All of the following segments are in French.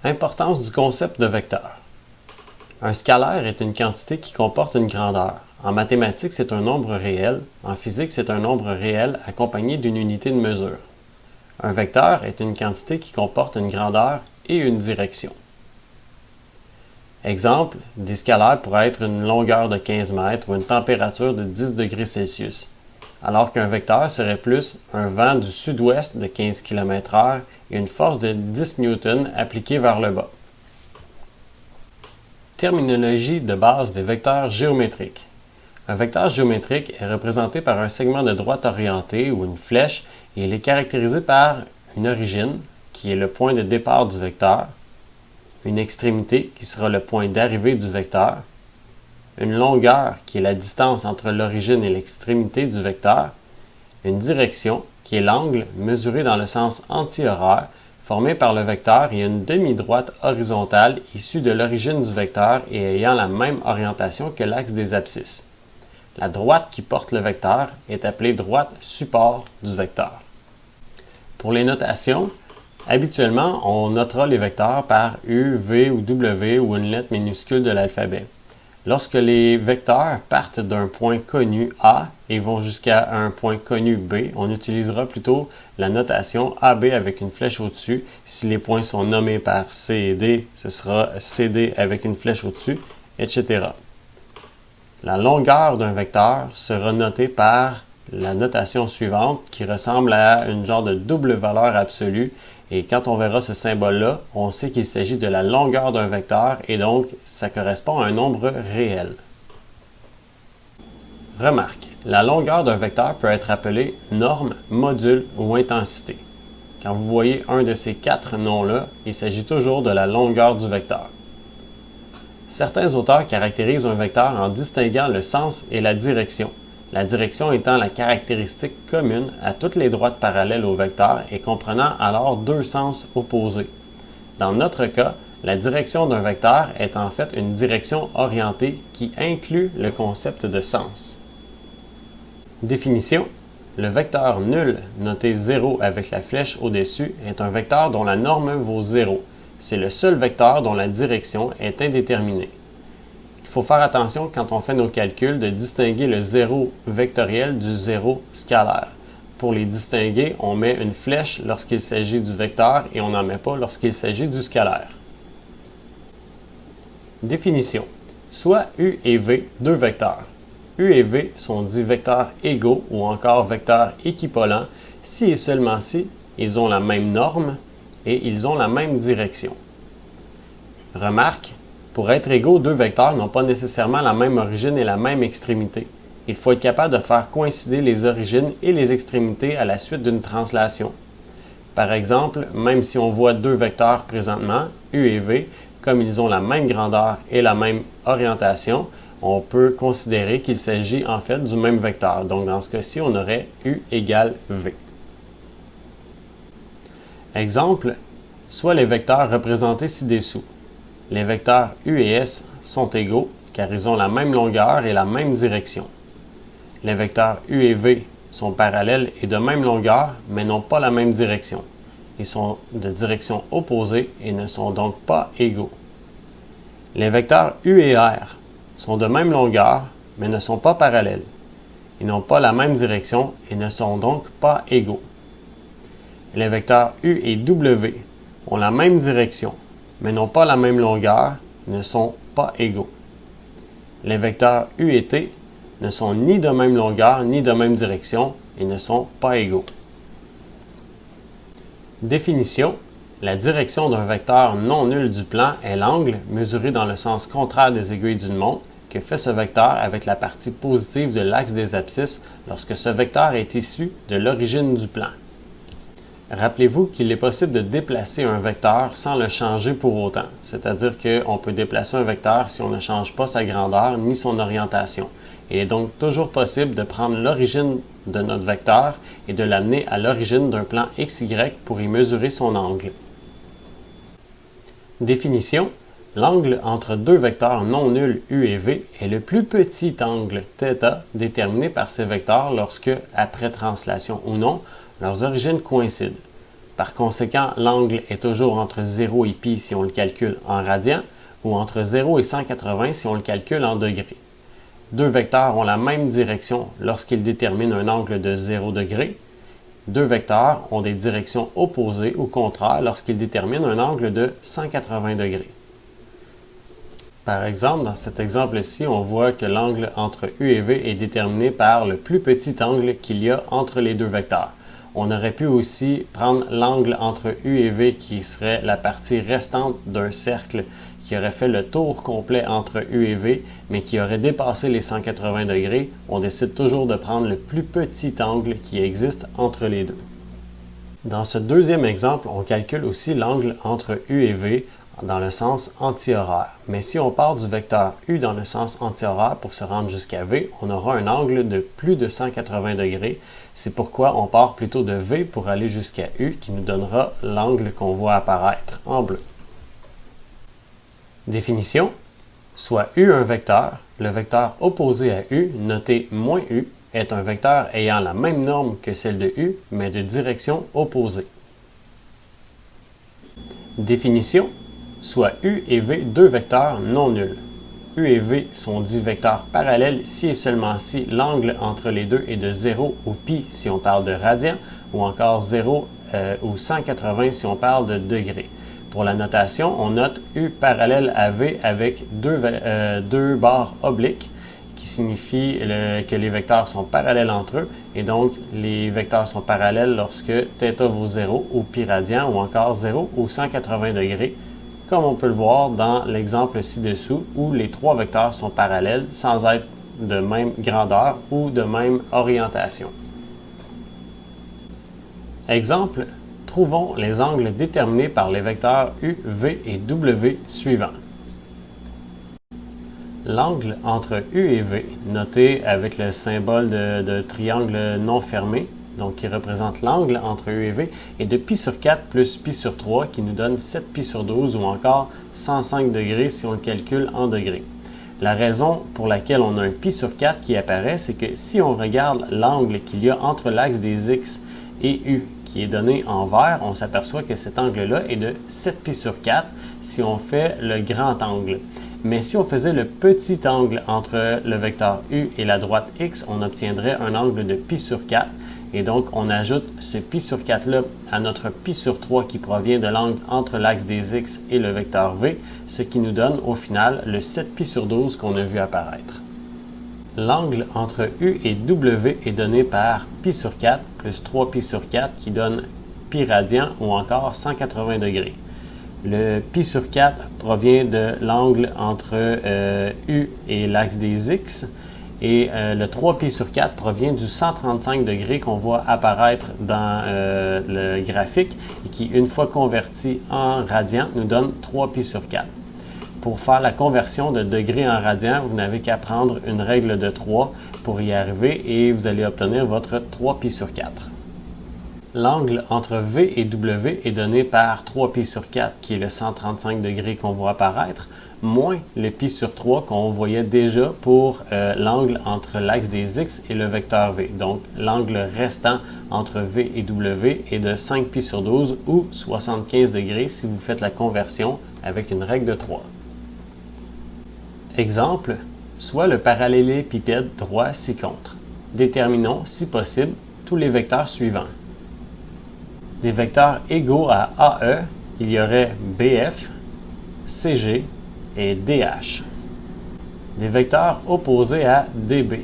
Importance du concept de vecteur. Un scalaire est une quantité qui comporte une grandeur. En mathématiques, c'est un nombre réel. En physique, c'est un nombre réel accompagné d'une unité de mesure. Un vecteur est une quantité qui comporte une grandeur et une direction. Exemple, des scalaires pourraient être une longueur de 15 mètres ou une température de 10 degrés Celsius, alors qu'un vecteur serait plus un vent du sud-ouest de 15 km/h et une force de 10 N appliquée vers le bas. Terminologie de base des vecteurs géométriques. Un vecteur géométrique est représenté par un segment de droite orienté ou une flèche et il est caractérisé par une origine, qui est le point de départ du vecteur, une extrémité, qui sera le point d'arrivée du vecteur, une longueur, qui est la distance entre l'origine et l'extrémité du vecteur, une direction, qui est l'angle mesuré dans le sens antihoraire, formé par le vecteur et une demi-droite horizontale issue de l'origine du vecteur et ayant la même orientation que l'axe des abscisses. La droite qui porte le vecteur est appelée droite support du vecteur. Pour les notations, habituellement, on notera les vecteurs par U, V ou W ou une lettre minuscule de l'alphabet. Lorsque les vecteurs partent d'un point connu A et vont jusqu'à un point connu B, on utilisera plutôt la notation AB avec une flèche au-dessus. Si les points sont nommés par C et D, ce sera CD avec une flèche au-dessus, etc. La longueur d'un vecteur sera notée par la notation suivante qui ressemble à une genre de double valeur absolue. Et quand on verra ce symbole-là, on sait qu'il s'agit de la longueur d'un vecteur et donc ça correspond à un nombre réel. Remarque, la longueur d'un vecteur peut être appelée norme, module ou intensité. Quand vous voyez un de ces quatre noms-là, il s'agit toujours de la longueur du vecteur. Certains auteurs caractérisent un vecteur en distinguant le sens et la direction. La direction étant la caractéristique commune à toutes les droites parallèles au vecteur et comprenant alors deux sens opposés. Dans notre cas, la direction d'un vecteur est en fait une direction orientée qui inclut le concept de sens. Définition. Le vecteur nul, noté 0 avec la flèche au-dessus, est un vecteur dont la norme vaut 0. C'est le seul vecteur dont la direction est indéterminée. Il faut faire attention quand on fait nos calculs de distinguer le 0 vectoriel du 0 scalaire. Pour les distinguer, on met une flèche lorsqu'il s'agit du vecteur et on n'en met pas lorsqu'il s'agit du scalaire. Définition. Soit U et V, deux vecteurs. U et V sont dits vecteurs égaux ou encore vecteurs équivalents si et seulement si ils ont la même norme et ils ont la même direction. Remarque, pour être égaux, deux vecteurs n'ont pas nécessairement la même origine et la même extrémité. Il faut être capable de faire coïncider les origines et les extrémités à la suite d'une translation. Par exemple, même si on voit deux vecteurs présentement, U et V, comme ils ont la même grandeur et la même orientation, on peut considérer qu'il s'agit en fait du même vecteur. Donc dans ce cas-ci, on aurait U égale V. Exemple, soit les vecteurs représentés ci-dessous. Les vecteurs U et S sont égaux car ils ont la même longueur et la même direction. Les vecteurs U et V sont parallèles et de même longueur mais n'ont pas la même direction. Ils sont de direction opposée et ne sont donc pas égaux. Les vecteurs U et R sont de même longueur mais ne sont pas parallèles. Ils n'ont pas la même direction et ne sont donc pas égaux. Les vecteurs U et W ont la même direction mais n'ont pas la même longueur, ne sont pas égaux. Les vecteurs U et T ne sont ni de même longueur ni de même direction et ne sont pas égaux. Définition. La direction d'un vecteur non nul du plan est l'angle, mesuré dans le sens contraire des aiguilles d'une montre, que fait ce vecteur avec la partie positive de l'axe des abscisses lorsque ce vecteur est issu de l'origine du plan. Rappelez-vous qu'il est possible de déplacer un vecteur sans le changer pour autant, c'est-à-dire qu'on peut déplacer un vecteur si on ne change pas sa grandeur ni son orientation. Il est donc toujours possible de prendre l'origine de notre vecteur et de l'amener à l'origine d'un plan XY pour y mesurer son angle. Définition. L'angle entre deux vecteurs non nuls U et V est le plus petit angle θ déterminé par ces vecteurs lorsque, après translation ou non, leurs origines coïncident. Par conséquent, l'angle est toujours entre 0 et π si on le calcule en radians, ou entre 0 et 180 si on le calcule en degrés. Deux vecteurs ont la même direction lorsqu'ils déterminent un angle de 0 degré. Deux vecteurs ont des directions opposées ou contraires lorsqu'ils déterminent un angle de 180 degrés. Par exemple, dans cet exemple-ci, on voit que l'angle entre U et V est déterminé par le plus petit angle qu'il y a entre les deux vecteurs. On aurait pu aussi prendre l'angle entre U et V qui serait la partie restante d'un cercle qui aurait fait le tour complet entre U et V, mais qui aurait dépassé les 180 degrés. On décide toujours de prendre le plus petit angle qui existe entre les deux. Dans ce deuxième exemple, on calcule aussi l'angle entre U et V dans le sens antihoraire. Mais si on part du vecteur U dans le sens antihoraire pour se rendre jusqu'à V, on aura un angle de plus de 180 degrés. C'est pourquoi on part plutôt de V pour aller jusqu'à U, qui nous donnera l'angle qu'on voit apparaître en bleu. Définition. Soit U un vecteur, le vecteur opposé à U, noté moins U, est un vecteur ayant la même norme que celle de U, mais de direction opposée. Définition. Soit U et V deux vecteurs non nuls. U et V sont dits vecteurs parallèles si et seulement si l'angle entre les deux est de 0 ou π si on parle de radians, ou encore 0 ou 180 si on parle de degrés. Pour la notation, on note U parallèle à V avec deux barres obliques qui signifie que les vecteurs sont parallèles entre eux et donc les vecteurs sont parallèles lorsque θ vaut 0 ou π radian ou encore 0 ou 180 degrés, comme on peut le voir dans l'exemple ci-dessous où les trois vecteurs sont parallèles sans être de même grandeur ou de même orientation. Exemple. Trouvons les angles déterminés par les vecteurs U, V et W suivants. L'angle entre U et V, noté avec le symbole de triangle non fermé, donc qui représente l'angle entre U et V, est de π sur 4 plus π sur 3 qui nous donne 7 π sur 12 ou encore 105 degrés si on le calcule en degrés. La raison pour laquelle on a un π sur 4 qui apparaît, c'est que si on regarde l'angle qu'il y a entre l'axe des X et U, qui est donné en vert, on s'aperçoit que cet angle-là est de 7 π sur 4 si on fait le grand angle. Mais si on faisait le petit angle entre le vecteur U et la droite X, on obtiendrait un angle de π sur 4. Et donc, on ajoute ce π sur 4-là à notre π sur 3 qui provient de l'angle entre l'axe des X et le vecteur V, ce qui nous donne au final le 7 π sur 12 qu'on a vu apparaître. L'angle entre U et W est donné par π sur 4 plus 3 π sur 4 qui donne π radian ou encore 180 degrés. Le π sur 4 provient de l'angle entre U et l'axe des X et le 3 π sur 4 provient du 135 degrés qu'on voit apparaître dans le graphique et qui, une fois converti en radian, nous donne 3 π sur 4. Pour faire la conversion de degrés en radians, vous n'avez qu'à prendre une règle de 3 pour y arriver et vous allez obtenir votre 3 π sur 4. L'angle entre V et W est donné par 3 π sur 4, qui est le 135 degrés qu'on voit apparaître, moins le π sur 3 qu'on voyait déjà pour l'angle entre l'axe des X et le vecteur V. Donc, l'angle restant entre V et W est de 5 π sur 12 ou 75 degrés si vous faites la conversion avec une règle de 3. Exemple, soit le parallélépipède droit ci-contre. Déterminons, si possible, tous les vecteurs suivants. Des vecteurs égaux à AE, il y aurait BF, CG et DH. Des vecteurs opposés à DB,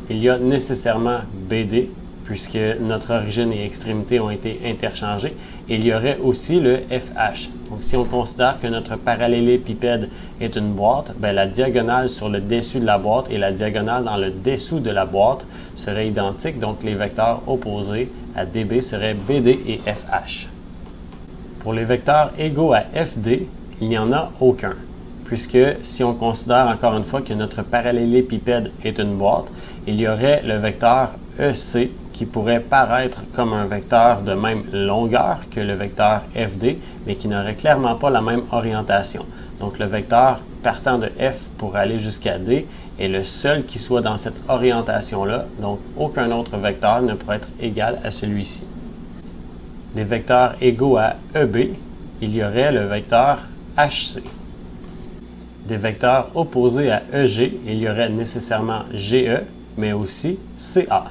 il y a nécessairement BD, puisque notre origine et extrémité ont été interchangées, et il y aurait aussi le FH. Donc, si on considère que notre parallélépipède est une boîte, la diagonale sur le dessus de la boîte et la diagonale dans le dessous de la boîte seraient identiques, donc les vecteurs opposés à DB seraient BD et FH. Pour les vecteurs égaux à FD, il n'y en a aucun, puisque si on considère encore une fois que notre parallélépipède est une boîte, il y aurait le vecteur EC qui pourrait paraître comme un vecteur de même longueur que le vecteur FD, mais qui n'aurait clairement pas la même orientation. Donc le vecteur partant de F pour aller jusqu'à D est le seul qui soit dans cette orientation-là, donc aucun autre vecteur ne pourrait être égal à celui-ci. des vecteurs égaux à EB, il y aurait le vecteur HC. Des vecteurs opposés à EG, il y aurait nécessairement GE, mais aussi CA.